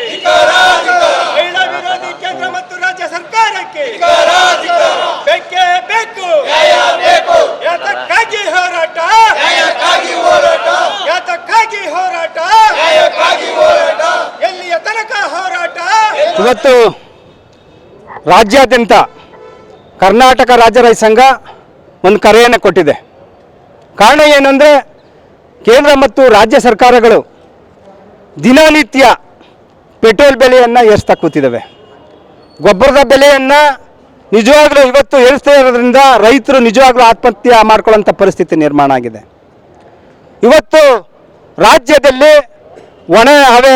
ಮಹಿಳಾ ವಿರೋಧಿ ಕೇಂದ್ರ ಮತ್ತು ರಾಜ್ಯ ಸರ್ಕಾರಕ್ಕೆ ಬೇಕೇ ಬೇಕು. ಯಾತಕ್ಕಾಗಿ ಹೋರಾಟ? ಯಾತಕ್ಕಾಗಿ ಹೋರಾಟ? ಎಲ್ಲಿಯ ತನಕ ಹೋರಾಟ? ಇವತ್ತು ರಾಜ್ಯಾದ್ಯಂತ ಕರ್ನಾಟಕ ರಾಜ್ಯ ರೈತ ಸಂಘ ಒಂದು ಕರೆಯನ್ನು ಕೊಟ್ಟಿದೆ. ಕಾರಣ ಏನಂದರೆ, ಕೇಂದ್ರ ಮತ್ತು ರಾಜ್ಯ ಸರ್ಕಾರಗಳು ದಿನನಿತ್ಯ ಪೆಟ್ರೋಲ್ ಬೆಲೆಯನ್ನು ಏರಿಸ್ತಾ ಕೂತಿದ್ದಾವೆ. ಗೊಬ್ಬರದ ಬೆಲೆಯನ್ನು ನಿಜವಾಗ್ಲೂ ಇವತ್ತು ಏರಿಸ್ತಾ ಇರೋದ್ರಿಂದ ರೈತರು ನಿಜವಾಗ್ಲೂ ಆತ್ಮಹತ್ಯೆ ಮಾಡ್ಕೊಳ್ಳೋಂಥ ಪರಿಸ್ಥಿತಿ ನಿರ್ಮಾಣ ಆಗಿದೆ. ಇವತ್ತು ರಾಜ್ಯದಲ್ಲಿ ಒಣ ಹವೆ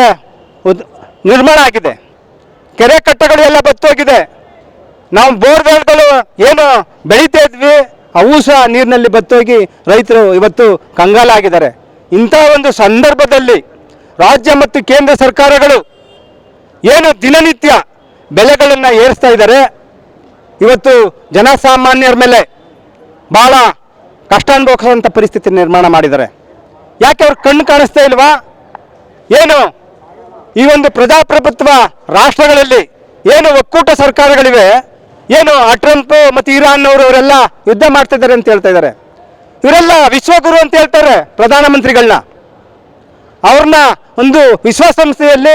ನಿರ್ಮಾಣ ಆಗಿದೆ. ಕೆರೆ ಕಟ್ಟೆಗಳು ಎಲ್ಲ ಬತ್ತೋಗಿದೆ. ನಾವು ಬೋರ್ವೆಲ್ಗಳು ಏನು ಬೆಳೀತಾ ಇದ್ವಿ ಅವು ಸಹ ನೀರಿನಲ್ಲಿ ಬತ್ತೋಗಿ ರೈತರು ಇವತ್ತು ಕಂಗಾಲಾಗಿದ್ದಾರೆ. ಇಂಥ ಒಂದು ಸಂದರ್ಭದಲ್ಲಿ ರಾಜ್ಯ ಮತ್ತು ಕೇಂದ್ರ ಸರ್ಕಾರಗಳು ಏನು ದಿನನಿತ್ಯ ಬೆಲೆಗಳನ್ನು ಏರಿಸ್ತಾ ಇದ್ದಾರೆ, ಇವತ್ತು ಜನಸಾಮಾನ್ಯರ ಮೇಲೆ ಭಾಳ ಕಷ್ಟ ಅನುಭವಿಸುವಂಥ ಪರಿಸ್ಥಿತಿ ನಿರ್ಮಾಣ ಮಾಡಿದ್ದಾರೆ. ಯಾಕೆ ಅವ್ರು ಕಣ್ಣು ಕಾಣಿಸ್ತಾ ಇಲ್ವಾ? ಏನು ಈ ಒಂದು ಪ್ರಜಾಪ್ರಭುತ್ವ ರಾಷ್ಟ್ರಗಳಲ್ಲಿ ಏನು ಒಕ್ಕೂಟ ಸರ್ಕಾರಗಳಿವೆ, ಏನು ಟ್ರಂಪ್ ಮತ್ತು ಇರಾನ್ ಅವರೆಲ್ಲ ಯುದ್ಧ ಮಾಡ್ತಾ ಇದ್ದಾರೆ ಅಂತ ಹೇಳ್ತಾ ಇದ್ದಾರೆ. ಇವರೆಲ್ಲ ವಿಶ್ವಗುರು ಅಂತ ಹೇಳ್ತಾರೆ ಪ್ರಧಾನಮಂತ್ರಿಗಳನ್ನ. ಅವ್ರನ್ನ ಒಂದು ವಿಶ್ವಸಂಸ್ಥೆಯಲ್ಲಿ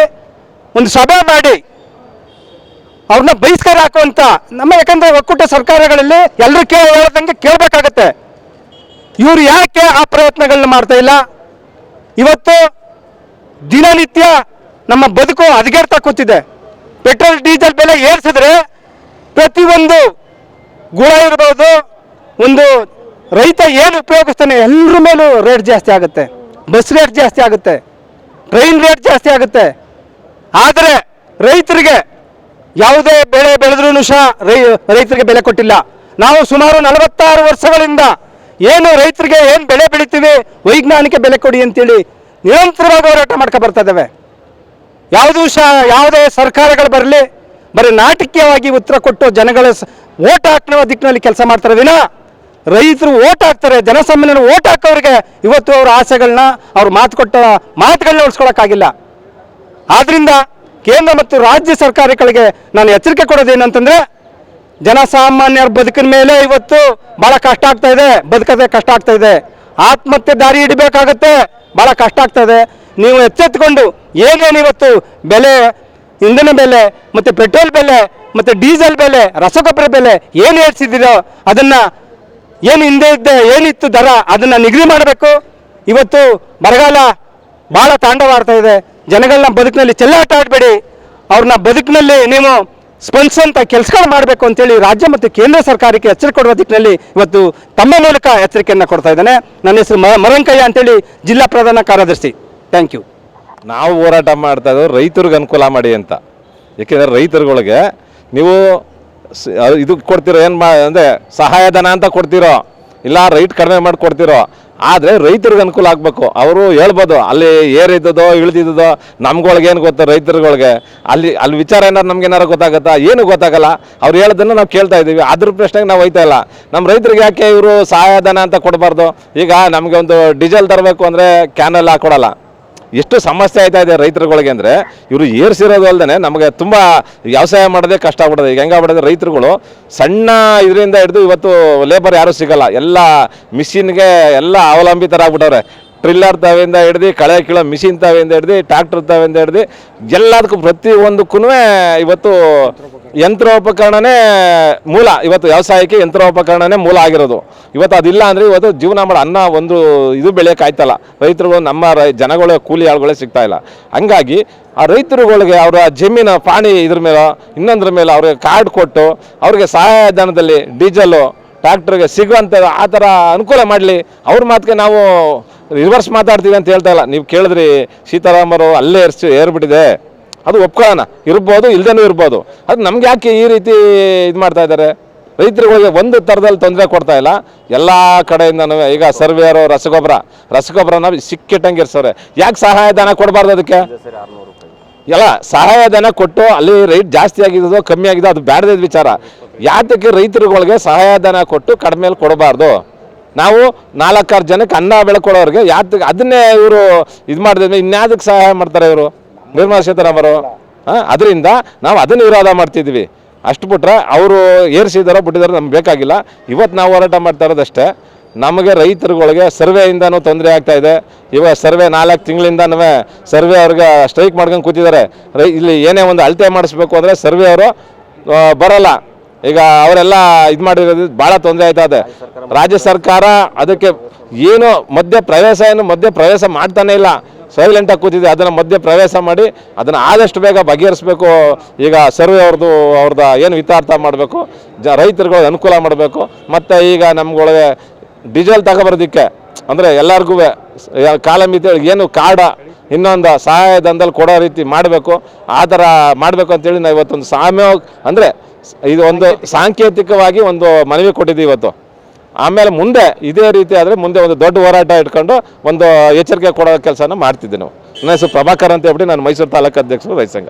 ಒಂದು ಸಭೆ ಮಾಡಿ ಅವ್ರನ್ನ ಬಹಿಷ್ಕಾರ ಹಾಕುವಂತ ನಮ್ಮ, ಯಾಕಂದ್ರೆ ಒಕ್ಕೂಟ ಸರ್ಕಾರಗಳಲ್ಲಿ ಎಲ್ಲರೂ ಹೇಳ್ದಂಗೆ ಕೇಳಬೇಕಾಗತ್ತೆ. ಇವರು ಯಾಕೆ ಆ ಪ್ರಯತ್ನಗಳನ್ನ ಮಾಡ್ತಾ ಇಲ್ಲ? ಇವತ್ತು ದಿನನಿತ್ಯ ನಮ್ಮ ಬದುಕು ಹದಗೆಡ್ತಾ ಕೂತಿದೆ. ಪೆಟ್ರೋಲ್ ಡೀಸೆಲ್ ಬೆಲೆ ಏರಿಸಿದ್ರೆ ಪ್ರತಿಯೊಂದು ಗುಳ ಇರ್ಬೋದು, ಒಂದು ರೈತ ಏನು ಉಪಯೋಗಿಸ್ತಾನೆ ಎಲ್ಲರ ಮೇಲೂ ರೇಟ್ ಜಾಸ್ತಿ ಆಗುತ್ತೆ. ಬಸ್ ರೇಟ್ ಜಾಸ್ತಿ ಆಗುತ್ತೆ, ಟ್ರೈನ್ ರೇಟ್ ಜಾಸ್ತಿ ಆಗುತ್ತೆ. ಆದರೆ ರೈತರಿಗೆ ಯಾವುದೇ ಬೆಳೆ ಬೆಳೆದ್ರೂ ಸಹ ರೈತರಿಗೆ ಬೆಲೆ ಕೊಟ್ಟಿಲ್ಲ. ನಾವು ಸುಮಾರು 46 ವರ್ಷಗಳಿಂದ ಏನು ರೈತರಿಗೆ ಏನು ಬೆಳೆ ಬೆಳಿತೀವಿ ವೈಜ್ಞಾನಿಕ ಬೆಲೆ ಕೊಡಿ ಅಂತೇಳಿ ನಿರಂತರವಾಗಿ ಹೋರಾಟ ಮಾಡ್ಕೊ ಬರ್ತಾ ಇದ್ದಾವೆ. ಯಾವುದೇ ಸರ್ಕಾರಗಳು ಬರಲಿ, ಬರೀ ನಾಟಕೀಯವಾಗಿ ಉತ್ತರ ಕೊಟ್ಟು ಜನಗಳ ಓಟ್ ಹಾಕುವ ದಿಕ್ಕಿನಲ್ಲಿ ಕೆಲಸ ಮಾಡ್ತಾರೆ ವಿನ ರೈತರು ಓಟ್ ಹಾಕ್ತಾರೆ, ಜನಸಾಮಾನ್ಯರು ಓಟ್ ಹಾಕೋರಿಗೆ ಇವತ್ತು ಅವ್ರ ಆಸೆಗಳನ್ನ, ಅವ್ರ ಮಾತುಗಳನ್ನ ಉಳಿಸ್ಕೊಳಕ್ಕಾಗಿಲ್ಲ. ಆದ್ದರಿಂದ ಕೇಂದ್ರ ಮತ್ತು ರಾಜ್ಯ ಸರ್ಕಾರಗಳಿಗೆ ನಾನು ಎಚ್ಚರಿಕೆ ಕೊಡೋದೇನಂತಂದರೆ, ಜನಸಾಮಾನ್ಯರ ಬದುಕಿನ ಮೇಲೆ ಇವತ್ತು ಭಾಳ ಕಷ್ಟ ಆಗ್ತಾ ಇದೆ, ಬದುಕದೆ ಕಷ್ಟ ಆಗ್ತಾ ಇದೆ. ಆತ್ಮಹತ್ಯೆ ದಾರಿ ಹಿಡಿಬೇಕಾಗತ್ತೆ, ಭಾಳ ಕಷ್ಟ ಆಗ್ತಾ ಇದೆ. ನೀವು ಎಚ್ಚೆತ್ತುಕೊಂಡು ಏನೇನು ಇವತ್ತು ಬೆಲೆ, ಇಂಧನ ಬೆಲೆ ಮತ್ತು ಪೆಟ್ರೋಲ್ ಬೆಲೆ ಮತ್ತು ಡೀಸೆಲ್ ಬೆಲೆ, ರಸಗೊಬ್ಬರ ಬೆಲೆ ಏನು ಏರಿಸಿದ್ದೀರೋ ಅದನ್ನು, ಏನು ಹಿಂದೆ ಏನಿತ್ತು ದರ ಅದನ್ನು ನಿಗದಿ ಮಾಡಬೇಕು. ಇವತ್ತು ಬರಗಾಲ ಭಾಳ ತಾಂಡವಾಡ್ತಾ ಇದೆ. ಜನಗಳನ್ನ ಬದುಕಿನಲ್ಲಿ ಚೆಲ್ಲಾಟ ಆಡಬೇಡಿ, ಅವ್ರನ್ನ ಬದುಕಿನಲ್ಲಿ ನೀವು ಸ್ಪಂದಿಸುವಂಥ ಕೆಲಸಗಳು ಮಾಡಬೇಕು ಅಂತೇಳಿ ರಾಜ್ಯ ಮತ್ತು ಕೇಂದ್ರ ಸರ್ಕಾರಕ್ಕೆ ಎಚ್ಚರಿಕೆ ಕೊಡುವ ದಿಕ್ಕಿನಲ್ಲಿ ಇವತ್ತು ತಮ್ಮ ಮೂಲಕ ಎಚ್ಚರಿಕೆಯನ್ನು ಕೊಡ್ತಾ ಇದ್ದಾನೆ. ನನ್ನ ಹೆಸರು ಮರಂಕಯ್ಯ ಅಂತೇಳಿ, ಜಿಲ್ಲಾ ಪ್ರಧಾನ ಕಾರ್ಯದರ್ಶಿ. Thank you. ನಾವು ಹೋರಾಟ ಮಾಡ್ತಾ ಇದ್ದೋ ರೈತರಿಗೆ ಅನುಕೂಲ ಮಾಡಿ ಅಂತ. ಏಕೆಂದರೆ ರೈತರುಗಳಿಗೆ ನೀವು ಇದು ಕೊಡ್ತಿರೋ, ಏನು ಅಂದರೆ ಸಹಾಯಧನ ಅಂತ ಕೊಡ್ತಿರೋ, ಇಲ್ಲ ರೈಟ್ ಕಡಿಮೆ ಮಾಡಿ ಕೊಡ್ತಿರೋ. ಆದರೆ ರೈತರಿಗೆ ಅನುಕೂಲ ಆಗಬೇಕು. ಅವರು ಹೇಳ್ಬೋದು ಅಲ್ಲಿ ಏರಿದ್ದದೋ ಇಳಿದಿದ್ದದೋ ನಮ್ಗಳ್ಗೇನು ಗೊತ್ತು, ರೈತರುಗಳಿಗೆ ಅಲ್ಲಿ ವಿಚಾರ ಏನಾರು ನಮ್ಗೇನಾರು ಗೊತ್ತಾಗುತ್ತಾ? ಏನು ಗೊತ್ತಾಗಲ್ಲ. ಅವ್ರು ಹೇಳೋದನ್ನು ನಾವು ಕೇಳ್ತಾ ಇದ್ದೀವಿ, ಅದ್ರ ಪ್ರಶ್ನೆಗೆ ನಾವು ಹೋಯ್ತಾ ಇಲ್ಲ. ನಮ್ಮ ರೈತರಿಗೆ ಯಾಕೆ ಇವರು ಸಹಾಯಧನ ಅಂತ ಕೊಡಬಾರ್ದು? ಈಗ ನಮಗೆ ಒಂದು ಡೀಸೆಲ್ ತರಬೇಕು ಅಂದರೆ ಕ್ಯಾನಲ್ಲಿ ಹಾಕೊಡಲ್ಲ. ಎಷ್ಟು ಸಮಸ್ಯೆ ಆಯ್ತಾ ಇದೆ ರೈತರುಗಳಿಗೆ ಅಂದರೆ, ಇವರು ಏರಿಸಿರೋದು ಅಲ್ಲದೆ ನಮಗೆ ತುಂಬ ವ್ಯವಸಾಯ ಮಾಡೋದೇ ಕಷ್ಟ ಆಗ್ಬಿಡೋದು. ಈಗ ಹೆಂಗಾಗ್ಬಿಡೋದು, ರೈತರುಗಳು ಸಣ್ಣ ಇದರಿಂದ ಹಿಡಿದು ಇವತ್ತು ಲೇಬರ್ ಯಾರೂ ಸಿಗೋಲ್ಲ, ಎಲ್ಲ ಮಿಷಿನ್ಗೆ ಎಲ್ಲ ಅವಲಂಬಿತರಾಗ್ಬಿಟ್ಟವ್ರೆ. ಟ್ರಿಲ್ಲರ್ ತಾವಿಂದ ಹಿಡ್ದು ಕಳೆ ಕೀಳೋ ಮಿಷಿನ್ ತಾವಿಂದ ಹಿಡ್ದು ಟ್ರ್ಯಾಕ್ಟರ್ ತಾವಿಂದ ಹಿಡ್ದು ಎಲ್ಲದಕ್ಕೂ ಪ್ರತಿಯೊಂದಕ್ಕೂ ಇವತ್ತು ಯಂತ್ರೋಪಕರಣನೇ ಮೂಲ. ಇವತ್ತು ವ್ಯವಸಾಯಕ್ಕೆ ಯಂತ್ರೋಪಕರಣನೇ ಮೂಲ ಆಗಿರೋದು. ಇವತ್ತು ಅದಿಲ್ಲ ಅಂದರೆ ಇವತ್ತು ಜೀವನ ಮಾಡೋ ಅನ್ನ ಒಂದು ಇದು ಬೆಳೆಯೋಕ್ಕಾಯ್ತಲ್ಲ. ರೈತರುಗಳು ನಮ್ಮ ಜನಗಳ ಕೂಲಿ ಆಳುಗಳೇ ಸಿಗ್ತಾ ಇಲ್ಲ. ಹಂಗಾಗಿ ಆ ರೈತರುಗಳಿಗೆ ಅವರ ಜಮೀನು ಪಾಣಿ ಇದ್ರ ಮೇಲೆ ಇನ್ನೊಂದ್ರ ಮೇಲೆ ಅವ್ರಿಗೆ ಕಾರ್ಡ್ ಕೊಟ್ಟು ಅವ್ರಿಗೆ ಸಹಾಯಧನದಲ್ಲಿ ಡೀಸೆಲ್ಲು ಟ್ರ್ಯಾಕ್ಟರ್ಗೆ ಸಿಗುವಂಥ ಆ ಥರ ಅನುಕೂಲ ಮಾಡಲಿ. ಅವ್ರ ಮಾತಿಗೆ ನಾವು ರಿವರ್ಸ್ ಮಾತಾಡ್ತೀವಿ ಅಂತ ಹೇಳ್ತಾ ಇಲ್ಲ. ನೀವು ಕೇಳಿದ್ರಿ ಸೀತಾರಾಮರು ಅಲ್ಲೇ ಏರ್ಬಿಟ್ಟಿದೆ, ಅದು ಒಪ್ಕೊಳ್ಳೋಣ, ಇರ್ಬೋದು, ಇಲ್ದೇನೂ ಇರ್ಬೋದು. ಅದು ನಮ್ಗೆ ಯಾಕೆ ಈ ರೀತಿ ಇದು ಮಾಡ್ತಾ ಇದ್ದಾರೆ? ರೈತರುಗಳಿಗೆ ಒಂದು ಥರದಲ್ಲಿ ತೊಂದರೆ ಕೊಡ್ತಾ ಇಲ್ಲ. ಎಲ್ಲ ಕಡೆಯಿಂದನೂ ಈಗ ಸರ್ವೇರು ರಸಗೊಬ್ಬರನ ಸಿಕ್ಕಿಟ್ಟಂಗೆ ಇರ್ಸೋರೆ. ಯಾಕೆ ಸಹಾಯಧನ ಕೊಡಬಾರ್ದು? ಅದಕ್ಕೆ ಎಲ್ಲ ಸಹಾಯಧನ ಕೊಟ್ಟು ಅಲ್ಲಿ ರೈಟ್ ಜಾಸ್ತಿ ಆಗಿದ್ದೋ ಕಮ್ಮಿ ಆಗಿದ್ದೋ ಅದು ಬ್ಯಾಡದ ವಿಚಾರ. ಯಾತಕ್ಕೆ ರೈತರುಗಳಿಗೆ ಸಹಾಯಧನ ಕೊಟ್ಟು ಕಡಿಮೆ ಕೊಡಬಾರ್ದು? ನಾವು 4-6 ಜನಕ್ಕೆ ಅನ್ನ ಬೆಳ್ಕೊಳ್ಳೋರಿಗೆ ಯಾತಕ್ಕೆ ಅದನ್ನೇ ಇವರು ಇದು ಮಾಡಿದ್ರೆ ಇನ್ಯಾವುದಕ್ಕೆ ಸಹಾಯ ಮಾಡ್ತಾರೆ ಇವರು? ನಿರ್ಮಲಾ ಸೀತಾರಾಮರು ಅದರಿಂದ ನಾವು ಅದನ್ನು ವಿರೋಧ ಮಾಡ್ತಿದ್ವಿ. ಅಷ್ಟು ಬಿಟ್ರೆ ಅವರು ಏರಿಸಿದಾರೋ ಬಿಟ್ಟಿದಾರೋ ನಮ್ಗೆ ಬೇಕಾಗಿಲ್ಲ. ಇವತ್ತು ನಾವು ಹೋರಾಟ ಮಾಡ್ತಾ ಇರೋದಷ್ಟೇ, ನಮಗೆ ರೈತರುಗಳಿಗೆ ಸರ್ವೆಯಿಂದನೂ ತೊಂದರೆ ಆಗ್ತಾ ಇದೆ. ಇವಾಗ ಸರ್ವೆ 4 ತಿಂಗಳಿಂದನೂ ಸರ್ವೆ ಅವ್ರಿಗೆ ಸ್ಟ್ರೈಕ್ ಮಾಡ್ಕೊಂಡು ಕೂತಿದ್ದಾರೆ. ಇಲ್ಲಿ ಏನೇ ಒಂದು ಅಳತೆ ಮಾಡಿಸ್ಬೇಕು ಅಂದರೆ ಸರ್ವೆ ಅವರು ಬರೋಲ್ಲ. ಈಗ ಅವರೆಲ್ಲ ಇದು ಮಾಡಿರೋದು ಭಾಳ ತೊಂದರೆ ಆಯ್ತಾ ಇದೆ. ರಾಜ್ಯ ಸರ್ಕಾರ ಅದಕ್ಕೆ ಏನು ಮಧ್ಯ ಪ್ರವೇಶ ಮಾಡ್ತಾನೆ ಇಲ್ಲ, ಸೈಲೆಂಟಾಗಿ ಕೂತಿದೆ. ಅದನ್ನು ಮಧ್ಯ ಪ್ರವೇಶ ಮಾಡಿ ಅದನ್ನು ಆದಷ್ಟು ಬೇಗ ಬಗೆಹರಿಸ್ಬೇಕು. ಈಗ ಸರ್ವೆ ಅವ್ರದ್ದು ಏನು ಹಿತಾರ್ಥ ಮಾಡಬೇಕು, ರೈತರುಗಳಿಗೆ ಅನುಕೂಲ ಮಾಡಬೇಕು. ಮತ್ತು ಈಗ ನಮ್ಗಳಿಗೆ ಡೀಸೆಲ್ ತಗೊಬರೋದಕ್ಕೆ ಅಂದರೆ ಎಲ್ಲರಿಗೂ ಕಾಲಮಿತಿ ಏನು ಕಾರ್ಡ ಇನ್ನೊಂದು ಸಹಾಯಧನದಲ್ಲಿ ಕೊಡೋ ರೀತಿ ಮಾಡಬೇಕು. ಆ ಥರ ಮಾಡಬೇಕು ಅಂತೇಳಿ ನಾವು ಇವತ್ತೊಂದು ಅಂದರೆ ಇದು ಒಂದು ಸಾಂಕೇತಿಕವಾಗಿ ಒಂದು ಮನವಿ ಕೊಟ್ಟಿದ್ದೀವಿ ಇವತ್ತು. ಆಮೇಲೆ ಮುಂದೆ ಇದೇ ರೀತಿ ಆದರೆ ಮುಂದೆ ಒಂದು ದೊಡ್ಡ ಹೋರಾಟ ಇಟ್ಕೊಂಡು ಒಂದು ಎಚ್ಚರಿಕೆ ಕೊಡೋ ಕೆಲಸನ ಮಾಡ್ತಿದ್ದೆ ನಾವು. ನನ್ನ ಹೆಸರು ಪ್ರಭಾಕರ್ ಅಂತ ಹೇಳ್ಬಿಟ್ಟು ನಾನು ಮೈಸೂರು ತಾಲೂಕು ಅಧ್ಯಕ್ಷರು ರೈತ ಸಂಘ.